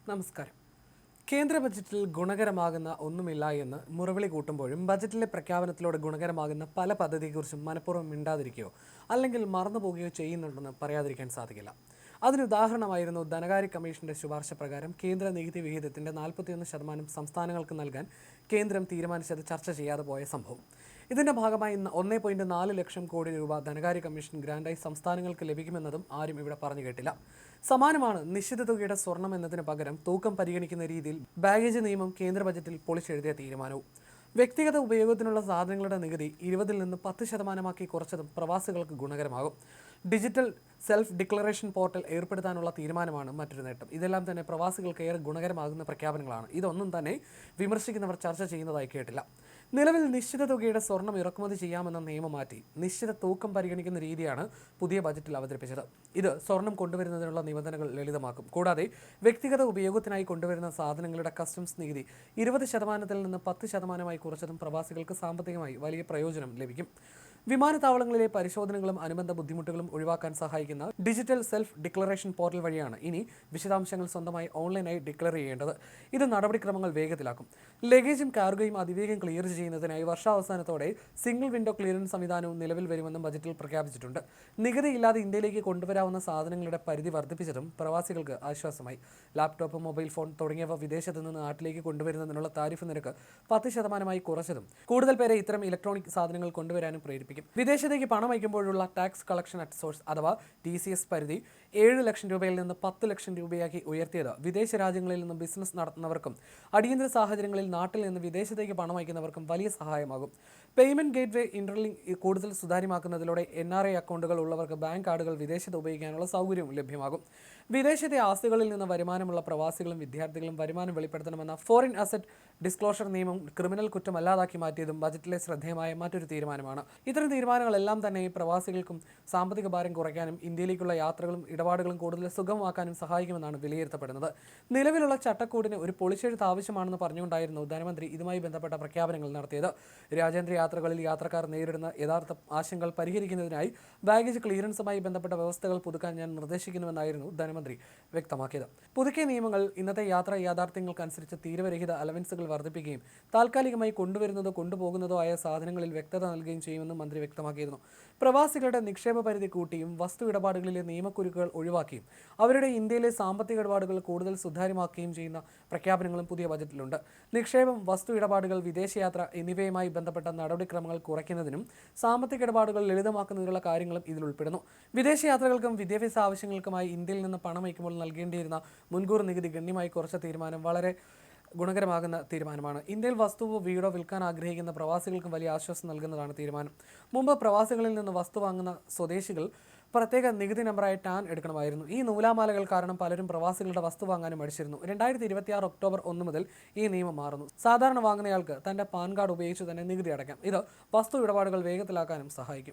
നമസ്കാരം. കേന്ദ്ര ബജറ്റിൽ ഗുണകരമാകുന്ന ഒന്നുമില്ല എന്ന് മുറവിളി കൂട്ടുമ്പോഴും ബജറ്റിലെ പ്രഖ്യാപനത്തിലൂടെ ഗുണകരമാകുന്ന പല പദ്ധതിയെക്കുറിച്ചും മനഃപൂർവ്വം മിണ്ടാതിരിക്കുകയോ അല്ലെങ്കിൽ മറന്നുപോകുകയോ ചെയ്യുന്നുണ്ടെന്ന് പറയാതിരിക്കാൻ സാധിക്കില്ല. അതിനുദാഹരണമായിരുന്നു ധനകാര്യ കമ്മീഷന്റെ ശുപാർശ പ്രകാരം കേന്ദ്ര നികുതി വിഹിതത്തിന്റെ 41% സംസ്ഥാനങ്ങൾക്ക് നൽകാൻ കേന്ദ്രം തീരുമാനിച്ചത് ചർച്ച ചെയ്യാതെ പോയ സംഭവം. ഇതിന്റെ ഭാഗമായി 1.4 ലക്ഷം കോടി രൂപ ധനകാര്യ കമ്മീഷൻ ഗ്രാന്റായി സംസ്ഥാനങ്ങൾക്ക് ലഭിക്കുമെന്നതും ആരും ഇവിടെ പറഞ്ഞു കേട്ടില്ല. സമാനമാണ് നിശ്ചിത തുകയുടെ സ്വർണം എന്നതിന് പകരം തൂക്കം പരിഗണിക്കുന്ന രീതിയിൽ ബാഗേജ് നിയമം കേന്ദ്ര ബജറ്റിൽ പൊളിച്ചെഴുതിയ തീരുമാനവും. വ്യക്തിഗത ഉപയോഗത്തിനുള്ള സാധനങ്ങളുടെ നികുതി 20 നിന്ന് 10% കുറച്ചതും പ്രവാസികൾക്ക് ഗുണകരമാകും. ഡിജിറ്റൽ സെൽഫ് ഡിക്ലറേഷൻ പോർട്ടൽ ഏർപ്പെടുത്താനുള്ള തീരുമാനമാണ് മറ്റൊരു നേട്ടം. ഇതെല്ലാം തന്നെ പ്രവാസികൾക്ക് ഏറെ ഗുണകരമാകുന്ന പ്രഖ്യാപനങ്ങളാണ്. ഇതൊന്നും തന്നെ വിമർശിക്കുന്നവർ ചർച്ച ചെയ്യുന്നതായി കേട്ടില്ല. നിലവിൽ നിശ്ചിത തുകയുടെ സ്വർണം ഇറക്കുമതി ചെയ്യാമെന്ന നിയമം മാറ്റി നിശ്ചിത തൂക്കം പരിഗണിക്കുന്ന രീതിയാണ് പുതിയ ബജറ്റിൽ അവതരിപ്പിച്ചത്. ഇത് സ്വർണം കൊണ്ടുവരുന്നതിനുള്ള നിബന്ധനകൾ ലളിതമാക്കും. കൂടാതെ വ്യക്തിഗത ഉപയോഗത്തിനായി കൊണ്ടുവരുന്ന സാധനങ്ങളുടെ കസ്റ്റംസ് നികുതി 20% നിന്ന് 10% കുറച്ചതും പ്രവാസികൾക്ക് സാമ്പത്തികമായി വലിയ പ്രയോജനം ലഭിക്കും. വിമാനത്താവളങ്ങളിലെ പരിശോധനകളും അനുബന്ധ ബുദ്ധിമുട്ടുകളും ഒഴിവാക്കാൻ സഹായിക്കുന്ന ഡിജിറ്റൽ സെൽഫ് ഡിക്ലറേഷൻ പോർട്ടൽ വഴിയാണ് ഇനി വിശദാംശങ്ങൾ സ്വന്തമായി ഓൺലൈനായി ഡിക്ലെയർ ചെയ്യേണ്ടത്. ഇത് നടപടിക്രമങ്ങൾ വേഗത്തിലാക്കും. ലഗേജും കാർഗോയും അതിവേഗം ക്ലിയർ ചെയ്യുന്നതിനായി വർഷാവസാനത്തോടെ സിംഗിൾ വിൻഡോ ക്ലിയറൻസ് സംവിധാനവും നിലവിൽ വരുമെന്നും ബജറ്റിൽ പ്രഖ്യാപിച്ചിട്ടുണ്ട്. നികുതിയില്ലാതെ ഇന്ത്യയിലേക്ക് കൊണ്ടുവരാവുന്ന സാധനങ്ങളുടെ പരിധി വർദ്ധിപ്പിച്ചതും പ്രവാസികൾക്ക് ആശ്വാസമായി. ലാപ്ടോപ്പ്, മൊബൈൽ ഫോൺ തുടങ്ങിയവ വിദേശത്ത് നിന്ന് നാട്ടിലേക്ക് കൊണ്ടുവരുന്നതിനുള്ള താരിഫ് നിരക്ക് 10% കുറച്ചതും കൂടുതൽ പേരെ ഇത്തരം ഇലക്ട്രോണിക് സാധനങ്ങൾ കൊണ്ടുവരാനും പ്രേരിപ്പിക്കും. വിദേശത്തേക്ക് പണം അയക്കുമ്പോഴുള്ള ടാക്സ് കളക്ഷൻ അറ്റ് സോഴ്സ് അഥവാ TCS പരിധി 7 ലക്ഷം രൂപയിൽ നിന്ന് 10 ലക്ഷം രൂപയാക്കി ഉയർത്തിയത് വിദേശ രാജ്യങ്ങളിൽ നിന്ന് ബിസിനസ് നടത്തുന്നവർക്കും അടിയന്തര സാഹചര്യങ്ങളിൽ നാട്ടിൽ നിന്ന് വിദേശത്തേക്ക് പണം അയക്കുന്നവർക്കും വലിയ സഹായമാകും. പേയ്മെന്റ് ഗേറ്റ്വേ ഇന്റർലിങ്ക് കൂടുതൽ സുതാര്യമാക്കുന്നതിലൂടെ NRI അക്കൗണ്ടുകൾ ഉള്ളവർക്ക് ബാങ്ക് കാർഡുകൾ വിദേശത്ത് ഉപയോഗിക്കാനുള്ള സൗകര്യവും ലഭ്യമാകും. വിദേശത്തെ ആസ്തികളിൽ നിന്ന് വരുമാനമുള്ള പ്രവാസികളും വിദ്യാർത്ഥികളും വരുമാനം വെളിപ്പെടുത്തണമെന്ന ഫോറിൻ അസറ്റ് ഡിസ്ക്ലോഷർ നിയമം ക്രിമിനൽ കുറ്റമല്ലാതാക്കി മാറ്റിയതും ബജറ്റിലെ ശ്രദ്ധേയമായ മറ്റൊരു തീരുമാനമാണ്. ഇത്തരം തീരുമാനങ്ങളെല്ലാം തന്നെ പ്രവാസികൾക്കും സാമ്പത്തിക ഭാരം കുറയ്ക്കാനും ഇന്ത്യയിലേക്കുള്ള യാത്രകളും ഇടപാടുകളും കൂടുതൽ സുഗമമാക്കാനും സഹായിക്കുമെന്നാണ് വിലയിരുത്തപ്പെടുന്നത്. നിലവിലുള്ള ചട്ടക്കൂടിന് ഒരു പൊളിച്ചെഴുത്ത് ആവശ്യമാണെന്ന് പറഞ്ഞുകൊണ്ടായിരുന്നു ധനമന്ത്രി ഇതുമായി ബന്ധപ്പെട്ട പ്രഖ്യാപനങ്ങൾ നടത്തിയത്. രാജ്യാന്തര യാത്രകളിൽ യാത്രക്കാർ നേരിടുന്ന യഥാർത്ഥ ആശങ്കകൾ പരിഹരിക്കുന്നതിനായി ബാഗേജ് ക്ലിയറൻസുമായി ബന്ധപ്പെട്ട വ്യവസ്ഥകൾ പുതുക്കാൻ ഞാൻ നിർദ്ദേശിക്കുന്നുവെന്നായിരുന്നു ധനമന്ത്രി വ്യക്തമാക്കിയത്. പുതുക്കിയ നിയമങ്ങൾ ഇന്നത്തെ യാത്രാ യാഥാർത്ഥ്യങ്ങൾക്കനുസരിച്ച് തീരുവരഹിത അലവൻസുകൾ വർദ്ധിപ്പിക്കുകയും താൽക്കാലികമായി കൊണ്ടുവരുന്നതോ കൊണ്ടുപോകുന്നതോ ആയ സാധനങ്ങളിൽ വ്യക്തത നൽകുകയും ചെയ്യുമെന്നും മന്ത്രി വ്യക്തമാക്കിയിരുന്നു. പ്രവാസികളുടെ നിക്ഷേപ പരിധി കൂട്ടിയും വസ്തു ഇടപാടുകളിലെ നിയമക്കുരുക്കുകൾ ഒഴിവാക്കിയും അവരുടെ ഇന്ത്യയിലെ സാമ്പത്തിക ഇടപാടുകൾ കൂടുതൽ സുതാര്യമാക്കുകയും ചെയ്യുന്ന പ്രഖ്യാപനങ്ങളും പുതിയ ബജറ്റിലുണ്ട്. നിക്ഷേപം, വസ്തു ഇടപാടുകൾ, വിദേശയാത്ര എന്നിവയുമായി ബന്ധപ്പെട്ട നടപടിക്രമങ്ങൾ കുറയ്ക്കുന്നതിനും സാമ്പത്തിക ഇടപാടുകൾ ലളിതമാക്കുന്നതിനുള്ള കാര്യങ്ങളും ഇതിൽ ഉൾപ്പെടുന്നു. വിദേശയാത്രകൾക്കും വിദ്യാഭ്യാസ ആവശ്യങ്ങൾക്കുമായി ഇന്ത്യയിൽ നിന്ന് പണം അയക്കുമ്പോൾ നൽകേണ്ടിയിരുന്ന മുൻകൂർ നികുതി ഗണ്യമായി കുറച്ച തീരുമാനം വളരെ ഗുണകരമാകുന്ന തീരുമാനമാണ്. ഇന്ത്യയിൽ വസ്തുവോ വീടോ വിൽക്കാൻ ആഗ്രഹിക്കുന്ന പ്രവാസികൾക്കും വലിയ ആശ്വാസം നൽകുന്നതാണ് തീരുമാനം. മുമ്പ് പ്രവാസികളിൽ നിന്ന് വസ്തു വാങ്ങുന്ന സ്വദേശികൾ പ്രത്യേക നികുതി നമ്പറായ ടാൻ എടുക്കണമായിരുന്നു. ഈ നൂലാമാലകൾ കാരണം പലരും പ്രവാസികളുടെ വസ്തു വാങ്ങാനും മടിച്ചിരുന്നു. 2026 ഒക്ടോബർ 1 മുതൽ ഈ നിയമം മാറുന്നു. സാധാരണ വാങ്ങുന്നയാൾക്ക് തന്റെ പാൻ കാർഡ് ഉപയോഗിച്ച് തന്നെ നികുതി അടയ്ക്കാം. ഇത് വസ്തു ഇടപാടുകൾ വേഗത്തിലാക്കാനും സഹായിക്കും.